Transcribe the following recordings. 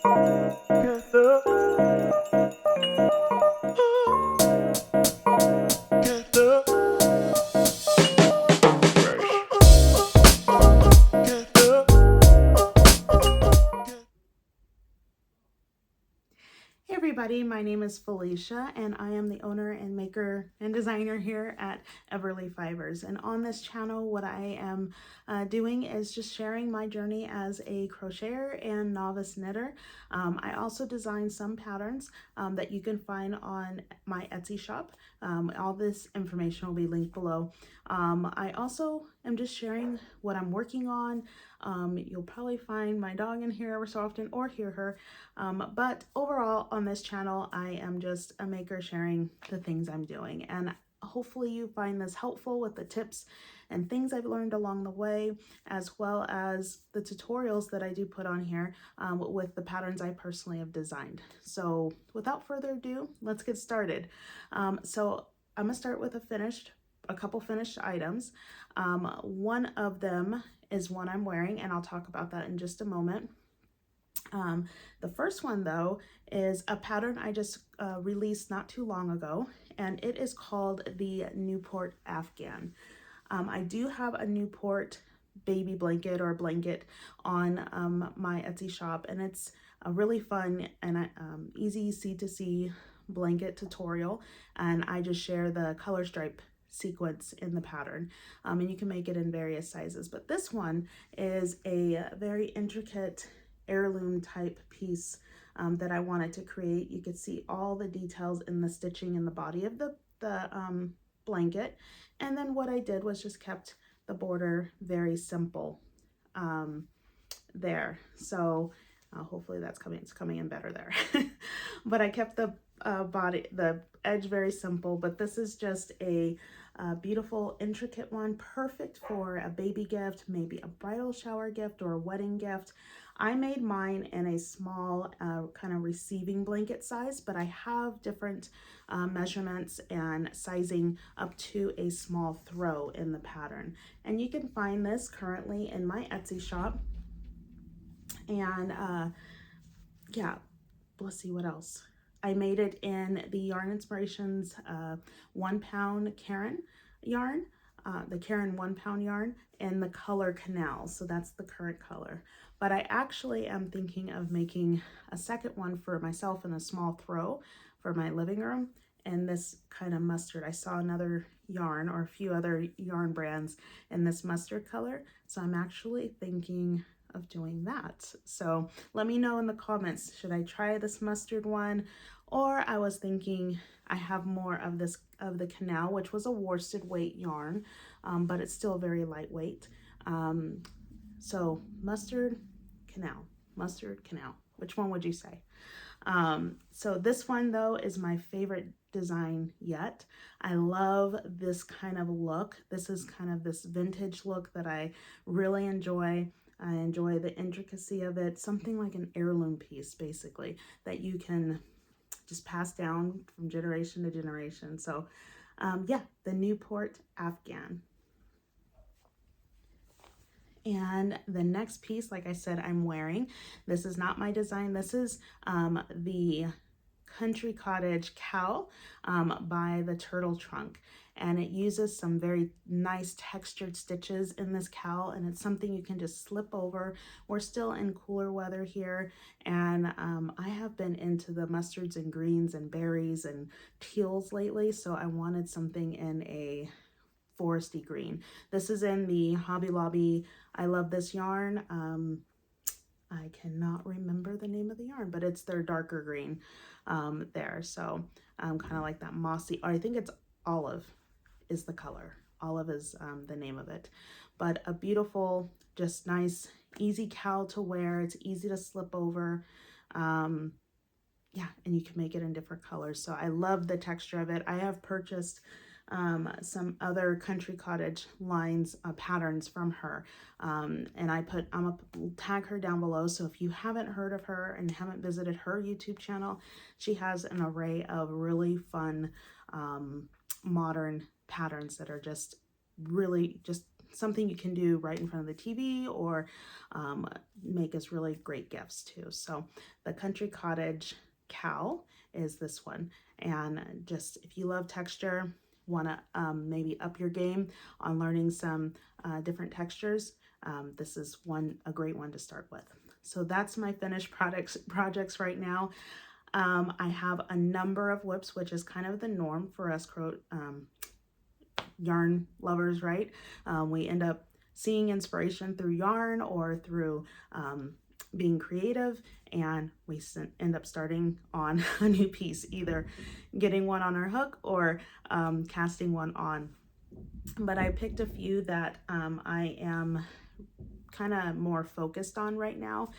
Hey everybody, my name is Felicia and I am the owner and maker and designer here at Everly Fibers. And on this channel, what I am doing is just sharing my journey as a crocheter and novice knitter. I also design some patterns that you can find on my Etsy shop. All this information will be linked below. I also am just sharing what I'm working on. You'll probably find my dog in here every so often or hear her. But overall on this channel, I am just a maker sharing the things I'm doing. And hopefully you find this helpful with the tips and things I've learned along the way, as well as the tutorials that I do put on here with the patterns I personally have designed. So without further ado, let's get started. So I'm gonna start with a couple finished items. One of them is one I'm wearing, and I'll talk about that in just a moment. The first one though is a pattern I just released not too long ago, and it is called the Newport Afghan. I do have a Newport baby blanket or blanket on my Etsy shop, and it's a really fun and easy C2C blanket tutorial, and I just share the color stripe sequence in the pattern, and you can make it in various sizes. But this one is a very intricate heirloom type piece that I wanted to create. You could see all the details in the stitching in the body of the blanket, and then what I did was just kept the border very simple there. So hopefully that's coming in better there. But I kept the edge very simple, but this is just a beautiful, intricate one, perfect for a baby gift, maybe a bridal shower gift or a wedding gift. I made mine in a small kind of receiving blanket size, but I have different measurements and sizing up to a small throw in the pattern. And you can find this currently in my Etsy shop. And yeah, let's see what else. I made it in the Yarn Inspirations 1 pound Caron yarn, the Caron 1 pound yarn, in the color Canal. So that's the current color. But I actually am thinking of making a second one for myself in a small throw for my living room. And this kind of mustard, I saw another yarn or a few other yarn brands in this mustard color. So I'm actually thinking of doing that. So let me know in the comments, should I try this mustard one? Or I was thinking I have more of the Canal, which was a worsted weight yarn, but it's still very lightweight. So mustard, Canal, which one would you say? So this one though is my favorite design yet. I love this kind of look. This is kind of this vintage look that I really enjoy. I enjoy the intricacy of it, something like an heirloom piece basically that you can just pass down from generation to generation. So yeah, the Newport Afghan. And the next piece, like I said, I'm wearing, this is not my design. This is the Country Cottage Cowl by the Turtle Trunk. And it uses some very nice textured stitches in this cowl, and it's something you can just slip over. We're still in cooler weather here, and I have been into the mustards and greens and berries and teals lately, so I wanted something in a foresty green. This is in the Hobby Lobby. I love this yarn. I cannot remember the name of the yarn, but it's their darker green there. So kind of like that mossy, or I think it's olive is the color. Olive is the name of it. But a beautiful, just nice, easy cowl to wear. It's easy to slip over. Yeah, and you can make it in different colors. So I love the texture of it. I have purchased some other Country Cottage lines patterns from her, and I'm gonna tag her down below. So if you haven't heard of her and haven't visited her YouTube channel, she has an array of really fun modern patterns that are just really just something you can do right in front of the TV, or make us really great gifts too. So the Country Cottage Cowl is this one. And just if you love texture, want to maybe up your game on learning some different textures, this is a great one to start with. So that's my finished projects right now. I have a number of whips, which is kind of the norm for us yarn lovers, right? We end up seeing inspiration through yarn or through being creative, and we end up starting on a new piece, either getting one on our hook or casting one on. But I picked a few that I am kind of more focused on right now.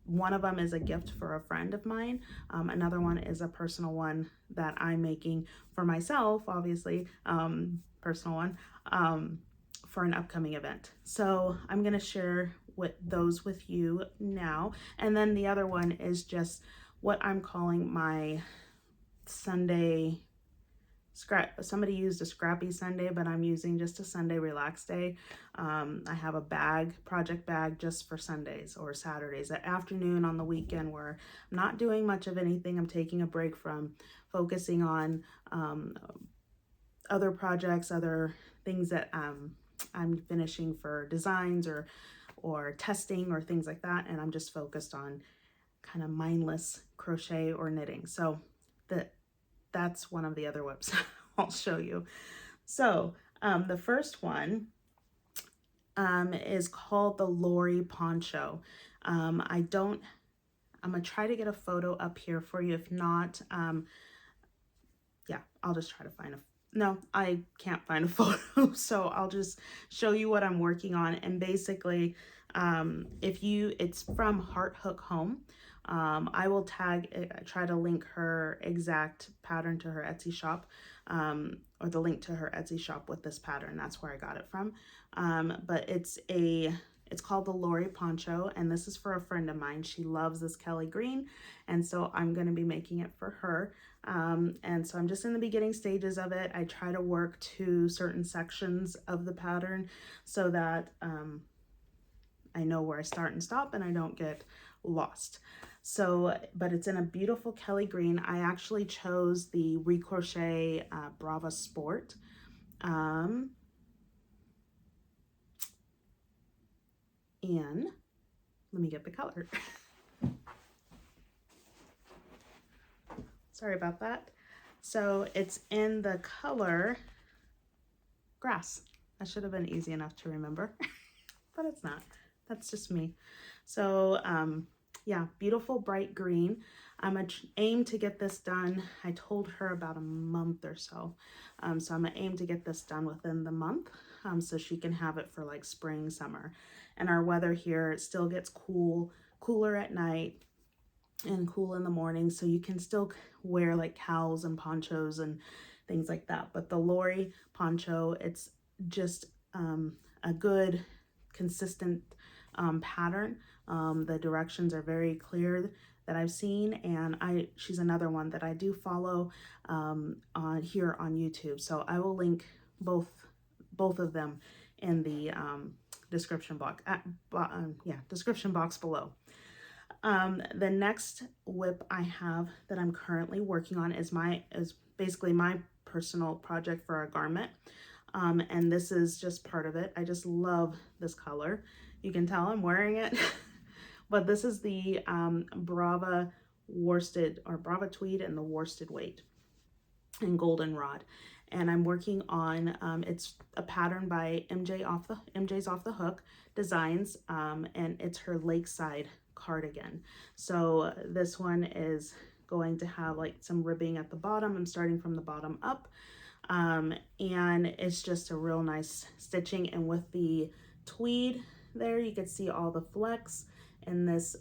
One of them is a gift for a friend of mine. Another one is a personal one that I'm making for myself, obviously, personal one, for an upcoming event. So I'm going to share those with you now. And then the other one is just what I'm calling my Sunday somebody used a scrappy Sunday, but I'm using just a Sunday relax day. I have a project bag just for Sundays or Saturdays at afternoon on the weekend, where I'm not doing much of anything. I'm taking a break from focusing on other projects, other things that I'm finishing for designs or testing or things like that. And I'm just focused on kind of mindless crochet or knitting. So that's one of the other whips I'll show you. So the first one is called the Lori Poncho. I'm gonna try to get a photo up here for you. If not, yeah, I'll just try to find no, I can't find a photo. So I'll just show you what I'm working on. And basically, it's from Heart Hook Home. I will try to link her exact pattern to her Etsy shop, or the link to her Etsy shop with this pattern. That's where I got it from. But it's called the Lori Poncho, and this is for a friend of mine. She loves this Kelly green, and so I'm going to be making it for her. And so I'm just in the beginning stages of it. I try to work to certain sections of the pattern so that I know where I start and stop and I don't get lost. So, but it's in a beautiful Kelly green. I actually chose the Crochet Brava Sport. And let me get the color. Sorry about that. So it's in the color grass. That should have been easy enough to remember, but it's not. That's just me. So yeah, beautiful bright green. I'm gonna aim to get this done. I told her about a month or so. So I'm gonna aim to get this done within the month, so she can have it for like spring, summer. And our weather here, it still gets cooler at night and cool in the morning. So you can still wear like cowls and ponchos and things like that. But the Lori Poncho, it's just a good, consistent pattern. The directions are very clear that I've seen, and she's another one that I do follow here on YouTube. So I will link both of them in the description box description box below. The next whip I have that I'm currently working on is basically my personal project for a garment. And this is just part of it. I just love this color. You can tell I'm wearing it. But this is the Brava worsted, or Brava Tweed and the worsted weight in Goldenrod. And I'm working on, it's a pattern by MJ's Off the Hook Designs, and it's her Lakeside Cardigan. So this one is going to have like some ribbing at the bottom. I'm starting from the bottom up. And it's just a real nice stitching. And with the tweed there, you can see all the flex in this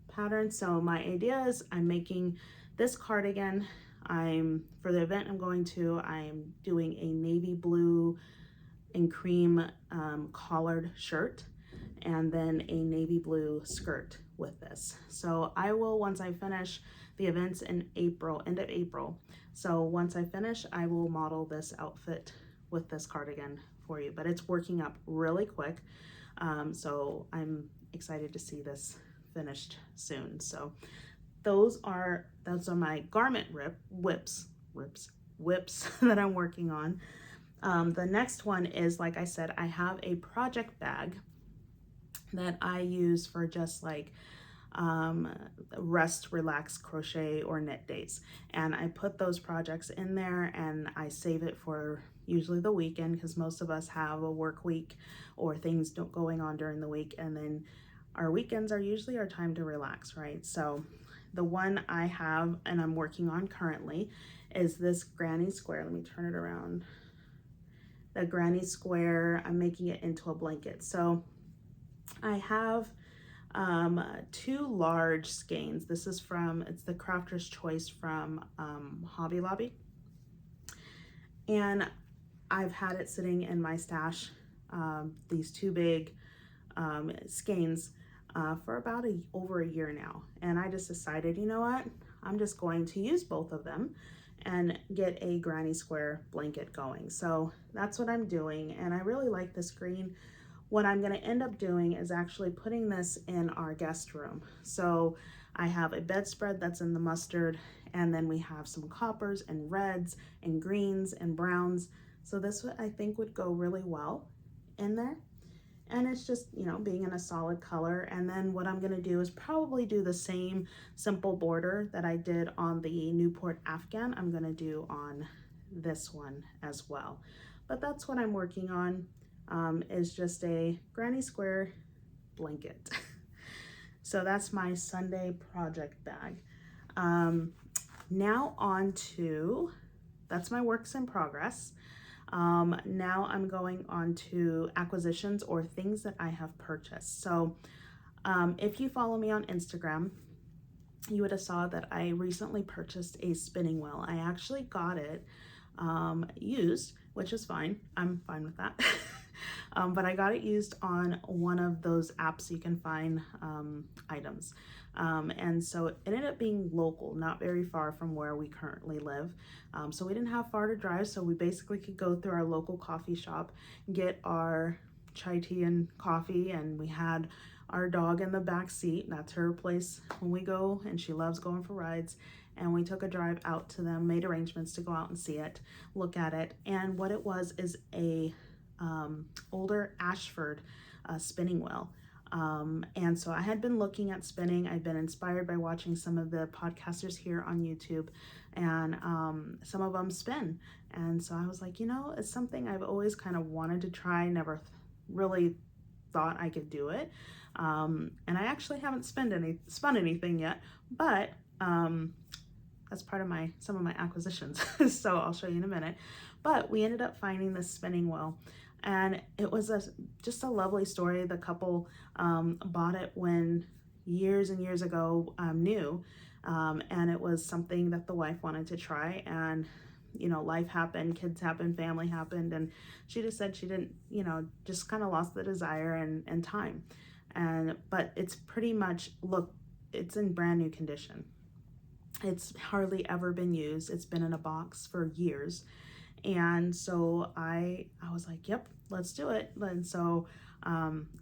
pattern. So my idea is I'm making this cardigan. For the event I'm going to, I'm doing a navy blue and cream collared shirt, and then a navy blue skirt with this. So I will, once I finish the events in April, end of April. So once I finish, I will model this outfit with this cardigan for you, but it's working up really quick. So I'm excited to see this finished soon. So those are my garment whips that I'm working on. The next one is, like I said, I have a project bag that I use for just like rest, relax, crochet, or knit days. And I put those projects in there and I save it for usually the weekend, because most of us have a work week or things going on during the week, and then our weekends are usually our time to relax, right? So the one I have and I'm working on currently is this granny square. Let me turn it around. The granny square, I'm making it into a blanket. So I have 2 large skeins. This is it's the Crafter's Choice from Hobby Lobby. And I've had it sitting in my stash, these 2 big skeins, for about over a year now. And I just decided, you know what? I'm just going to use both of them and get a granny square blanket going. So that's what I'm doing. And I really like this green. What I'm going to end up doing is actually putting this in our guest room. So I have a bedspread that's in the mustard, and then we have some coppers and reds and greens and browns. So this I think would go really well in there. And it's just, you know, being in a solid color. And then what I'm going to do is probably do the same simple border that I did on the Newport Afghan. I'm going to do on this one as well. But that's what I'm working on, is just a granny square blanket. So that's my Sunday project bag. Now on to, that's my works in progress. Now I'm going on to acquisitions, or things that I have purchased. So if you follow me on Instagram, you would have saw that I recently purchased a spinning wheel. I actually got it used, which is fine. I'm fine with that. But I got it used on one of those apps you can find items. And so it ended up being local, not very far from where we currently live. So we didn't have far to drive, so we basically could go through our local coffee shop, get our chai tea and coffee, and we had our dog in the back seat. That's her place when we go, and she loves going for rides. And we took a drive out to them, made arrangements to go out and see it, look at it. And what it was is a older Ashford spinning wheel. And so I had been looking at spinning. I'd been inspired by watching some of the podcasters here on YouTube, and some of them spin. And so I was like, you know, it's something I've always kind of wanted to try, never really thought I could do it. And I actually haven't spun anything yet, but that's part of some of my acquisitions. So I'll show you in a minute. But we ended up finding this spinning wheel, and it was just a lovely story. The couple bought it when years and years ago, new, and it was something that the wife wanted to try. And you know, life happened, kids happened, family happened, and she just said she didn't, you know, just kind of lost the desire and time. But it's pretty much, look, it's in brand new condition. It's hardly ever been used. It's been in a box for years. And so I was like, yep, let's do it. And so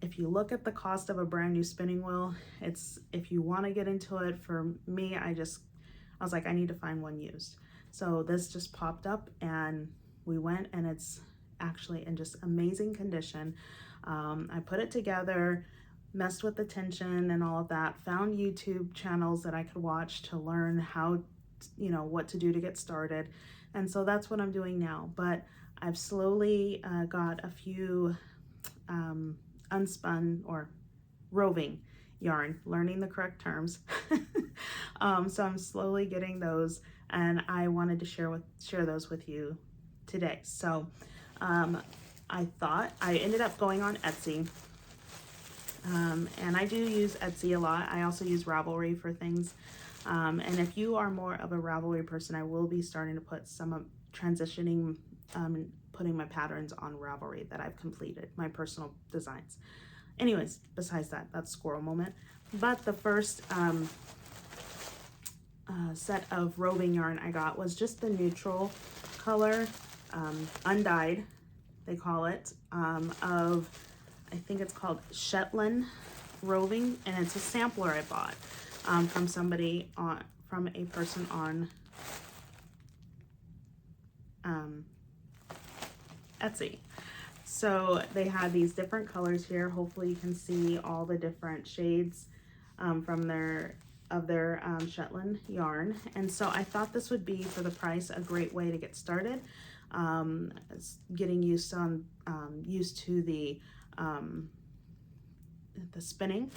if you look at the cost of a brand new spinning wheel, if you want to get into it, for me, I was like, I need to find one used. So this just popped up and we went, and it's actually in just amazing condition. I put it together, messed with the tension and all of that, found YouTube channels that I could watch to learn how, you know, what to do to get started. And so that's what I'm doing now. But I've slowly got a few unspun or roving yarn, learning the correct terms. So I'm slowly getting those, and I wanted to share those with you today. So I ended up going on Etsy. And I do use Etsy a lot. I also use Ravelry for things. And if you are more of a Ravelry person, I will be starting to put transitioning, putting my patterns on Ravelry that I've completed, my personal designs. Anyways, besides that, that's squirrel moment. But the first set of roving yarn I got was just the neutral color, undyed they call it, of, I think it's called Shetland roving, and it's a sampler I bought from somebody from a person on Etsy. So they had these different colors here. Hopefully you can see all the different shades from their Shetland yarn. And so I thought this would be, for the price, a great way to get started. Getting used to the spinning,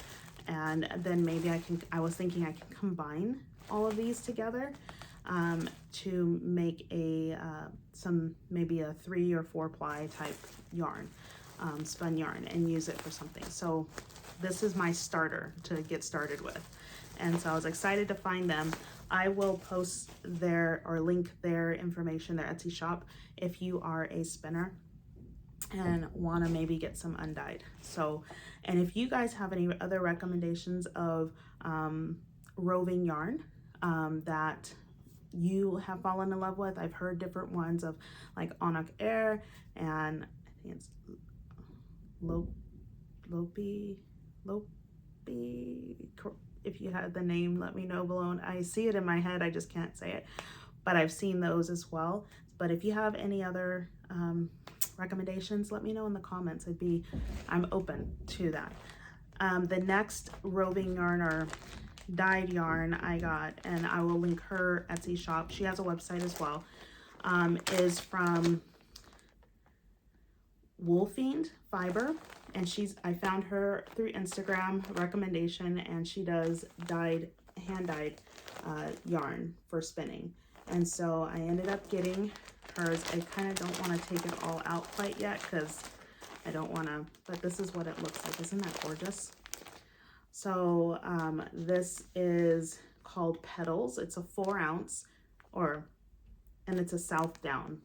and then maybe I was thinking I can combine all of these together to make maybe a 3 or 4 ply type yarn, spun yarn, and use it for something. So this is my starter to get started with. And so I was excited to find them. I will post link their information, their Etsy shop, if you are a spinner and want to maybe get some undyed. So, and if you guys have any other recommendations of roving yarn that you have fallen in love with, I've heard different ones of like Onak Air, and I think it's Lopi. If you had the name, let me know below. I see it in my head, I just can't say it, but I've seen those as well. But if you have any other recommendations, let me know in the comments. I'm open to that. The next roving yarn or dyed yarn I got, and I will link her Etsy shop, she has a website as well, is from Woolfiend Fiber, and I found her through Instagram recommendation, and she does hand dyed yarn for spinning. And so I ended up getting hers. I kind of don't want to take it all out quite yet because I don't want to, but this is what it looks like. Isn't that gorgeous? So this is called Petals. It's a 4 ounce, and it's a South Down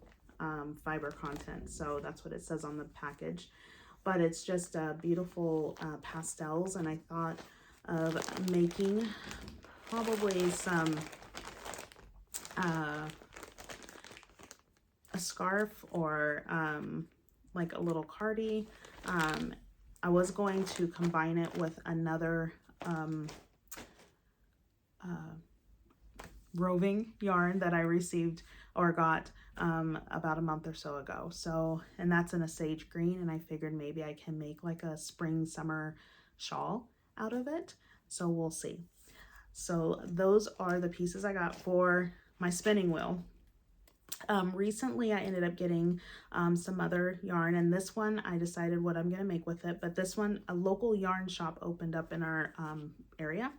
fiber content. So that's what it says on the package. But it's just beautiful pastels, and I thought of making probably some a scarf or like a little cardi. I was going to combine it with another roving yarn that I received or got about a month or so ago. So, and that's in a sage green, and I figured maybe I can make like a spring summer shawl out of it. So we'll see. So those are the pieces I got for my spinning wheel. Recently I ended up getting some other yarn, and this one I decided what I'm going to make with it. But this one, a local yarn shop opened up in our area,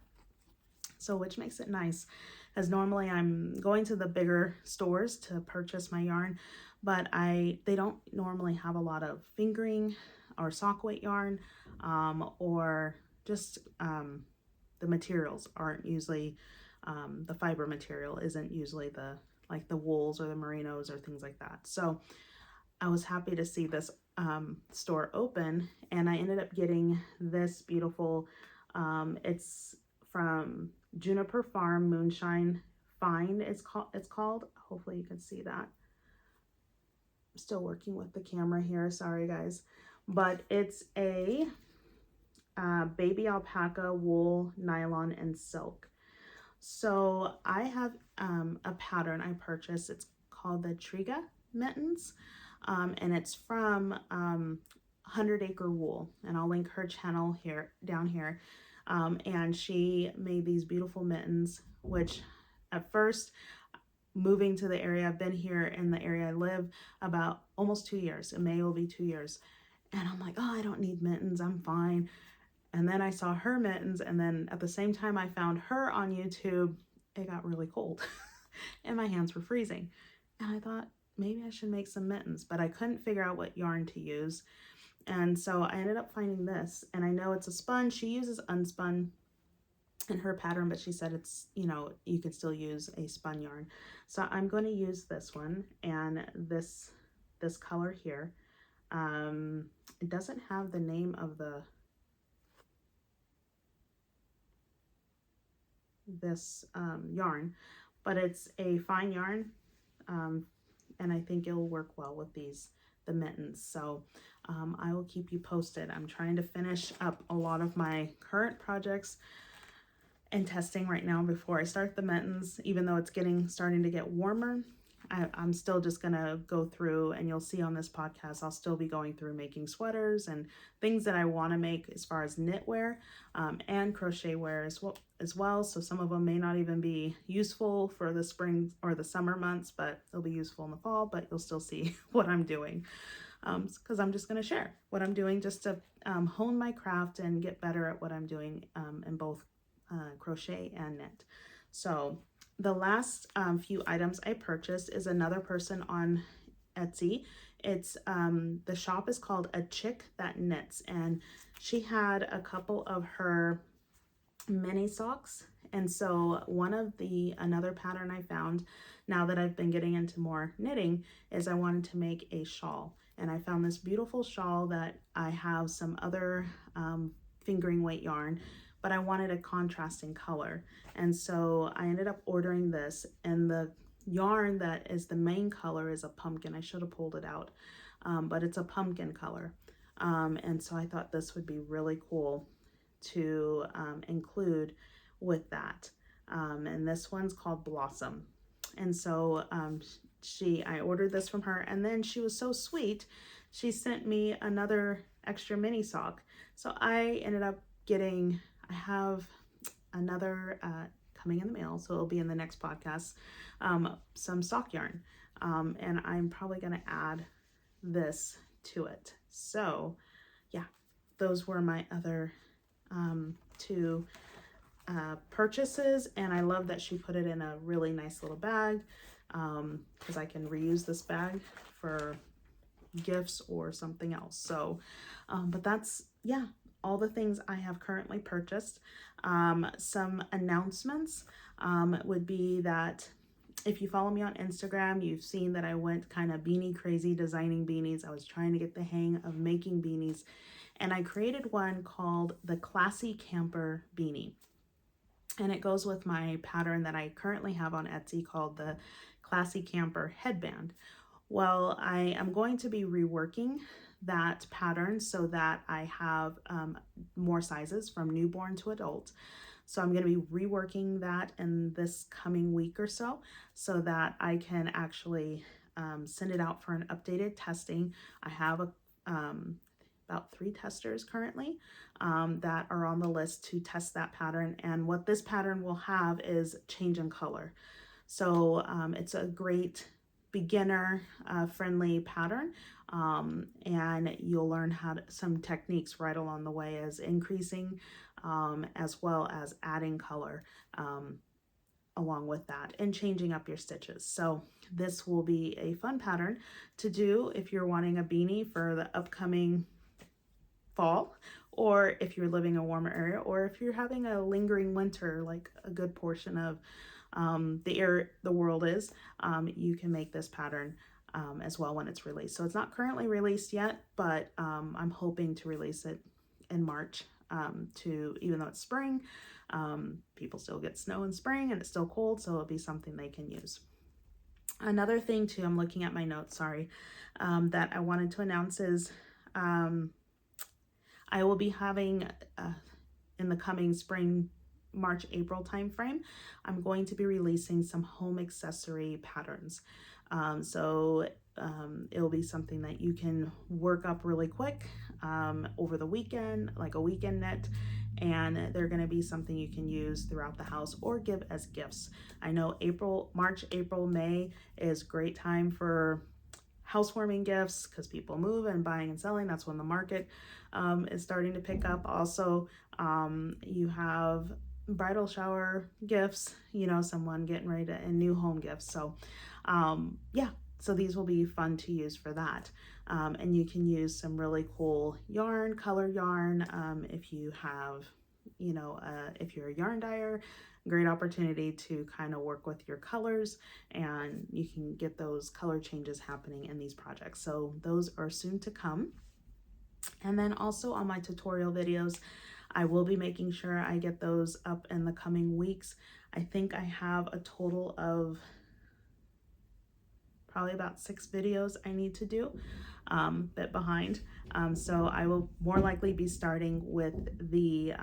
so which makes it nice, as normally I'm going to the bigger stores to purchase my yarn, but they don't normally have a lot of fingering or sock weight yarn, or just the materials aren't usually, the fiber material isn't usually like the wools or the merinos or things like that. So I was happy to see this store open, and I ended up getting this beautiful, it's from Juniper Farm Moonshine Find, it's called. Hopefully you can see that. I'm still working with the camera here, sorry guys. But it's a baby alpaca, wool, nylon, and silk. So I have a pattern I purchased. It's called the Triga Mittens, and it's from 100 Acre Wool, and I'll link her channel down here. And she made these beautiful mittens, which at first, moving to the area, I've been here in the area I live about almost 2 years. In May will be 2 years. And I'm like, oh, I don't need mittens, I'm fine. And then I saw her mittens, and then at the same time I found her on YouTube, it got really cold and my hands were freezing. And I thought maybe I should make some mittens, but I couldn't figure out what yarn to use. And so I ended up finding this, and I know it's a spun. She uses unspun in her pattern, but she said it's, you know, you could still use a spun yarn. So I'm going to use this one and this color here. It doesn't have the name of this yarn, but it's a fine yarn, and I think it'll work well with this the mittens. So I will keep you posted. I'm trying to finish up a lot of my current projects and testing right now before I start the mittens. Even though it's starting to get warmer, I'm still just gonna go through, and you'll see on this podcast, I'll still be going through making sweaters and things that I want to make as far as knitwear and crochet wear as well. So some of them may not even be useful for the spring or the summer months, but they'll be useful in the fall, but you'll still see what I'm doing. Because I'm just going to share what I'm doing just to hone my craft and get better at what I'm doing in both crochet and knit. So the last few items I purchased is another person on Etsy. It's the shop is called A Chick That Knits, and she had a couple of her mini socks. And so another pattern I found now that I've been getting into more knitting is I wanted to make a shawl. And I found this beautiful shawl that I have some other fingering weight yarn, but I wanted a contrasting color. And so I ended up ordering this, and the yarn that is the main color is a pumpkin. I should have pulled it out, but it's a pumpkin color. And so I thought this would be really cool to include with that. And this one's called Blossom. And so I ordered this from her, and then she was so sweet. She sent me another extra mini sock. So I ended up I have another coming in the mail, so it'll be in the next podcast, some sock yarn. And I'm probably going to add this to it. So yeah, those were my other two purchases, and I love that she put it in a really nice little bag, because I can reuse this bag for gifts or something else. So but that's, yeah, all the things I have currently purchased. Some announcements would be that if you follow me on Instagram, you've seen that I went kind of beanie crazy designing beanies. I was trying to get the hang of making beanies, and I created one called the Classy Camper Beanie. And it goes with my pattern that I currently have on Etsy called the Classy Camper Headband. Well, I am going to be reworking that pattern so that I have more sizes from newborn to adult. So I'm going to be reworking that in this coming week or so that I can actually send it out for an updated testing. I have about 3 testers currently that are on the list to test that pattern. And what this pattern will have is change in color. So it's a great beginner friendly pattern, and you'll learn some techniques right along the way as increasing as well as adding color along with that and changing up your stitches. So this will be a fun pattern to do if you're wanting a beanie for the upcoming fall, or if you're living in a warmer area, or if you're having a lingering winter like a good portion of the world is, you can make this pattern as well when it's released. So it's not currently released yet, but I'm hoping to release it in March, even though it's spring, people still get snow in spring and it's still cold, so it'll be something they can use. Another thing too, I'm looking at my notes, sorry, that I wanted to announce is I will be having in the coming spring, March, April timeframe, I'm going to be releasing some home accessory patterns. It'll be something that you can work up really quick over the weekend, like a weekend knit, and they're going to be something you can use throughout the house or give as gifts. I know March, April, May is great time for housewarming gifts because people move and buying and selling. That's when the market is starting to pick up. Also, you have bridal shower gifts, someone getting ready to, and new home gifts. So yeah, so these will be fun to use for that. And you can use some really cool yarn, color yarn. If you have, if you're a yarn dyer, great opportunity to kind of work with your colors, and you can get those color changes happening in these projects. So those are soon to come. And then also on my tutorial videos, I will be making sure I get those up in the coming weeks. I think I have a total of probably about 6 videos I need to do. bit behind. So I will more likely be starting with the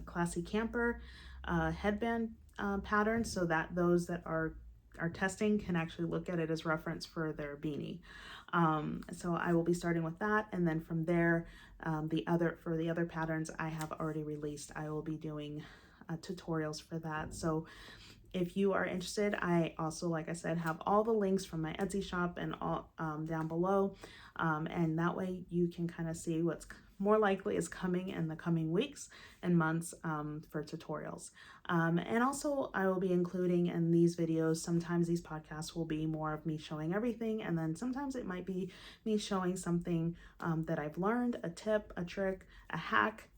Classy Camper headband pattern, so that those that are testing can actually look at it as reference for their beanie. So I will be starting with that, and then from there, for the other patterns I have already released, I will be doing tutorials for that. So if you are interested, I also, like I said, have all the links from my Etsy shop and all down below, and that way you can kind of see what's more likely is coming in the coming weeks and months for tutorials. And also I will be including in these videos, sometimes these podcasts will be more of me showing everything, and then sometimes it might be me showing something that I've learned, a tip, a trick, a hack,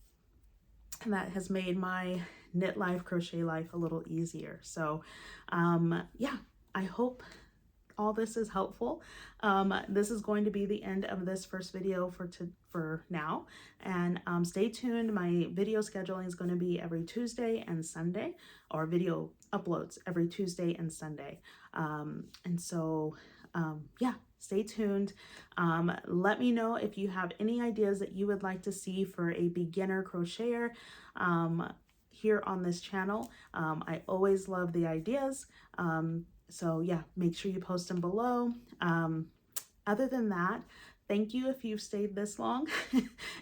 and that has made my knit life, crochet life a little easier. So yeah, I hope all this is helpful. This is going to be the end of this first video for now, and stay tuned. My video scheduling is going to be every Tuesday and Sunday, or video uploads every Tuesday and Sunday. And so yeah, stay tuned. Let me know if you have any ideas that you would like to see for a beginner crocheter here on this channel. I always love the ideas. So yeah, make sure you post them below. Other than that, thank you if you've stayed this long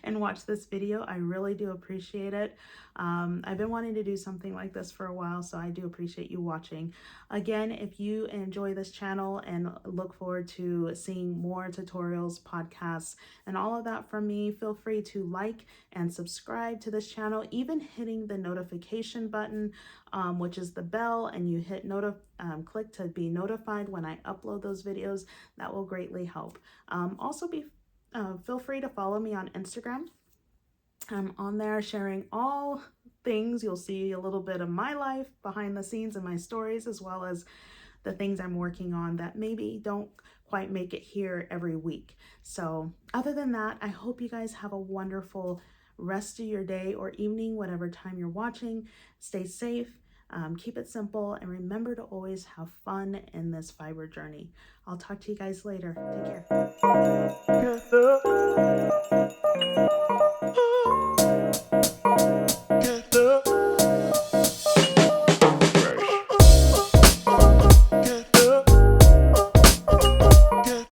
and watched this video. I really do appreciate it. I've been wanting to do something like this for a while, so I do appreciate you watching. Again, if you enjoy this channel and look forward to seeing more tutorials, podcasts, and all of that from me, feel free to like and subscribe to this channel, even hitting the notification button, which is the bell, and you hit click to be notified when I upload those videos. That will greatly help. Also feel free to follow me on Instagram. I'm on there sharing all things. You'll see a little bit of my life behind the scenes and my stories, as well as the things I'm working on that maybe don't quite make it here every week. So other than that, I hope you guys have a wonderful rest of your day or evening, whatever time you're watching. Stay safe, keep it simple, and remember to always have fun in this fiber journey. I'll talk to you guys later. Take care.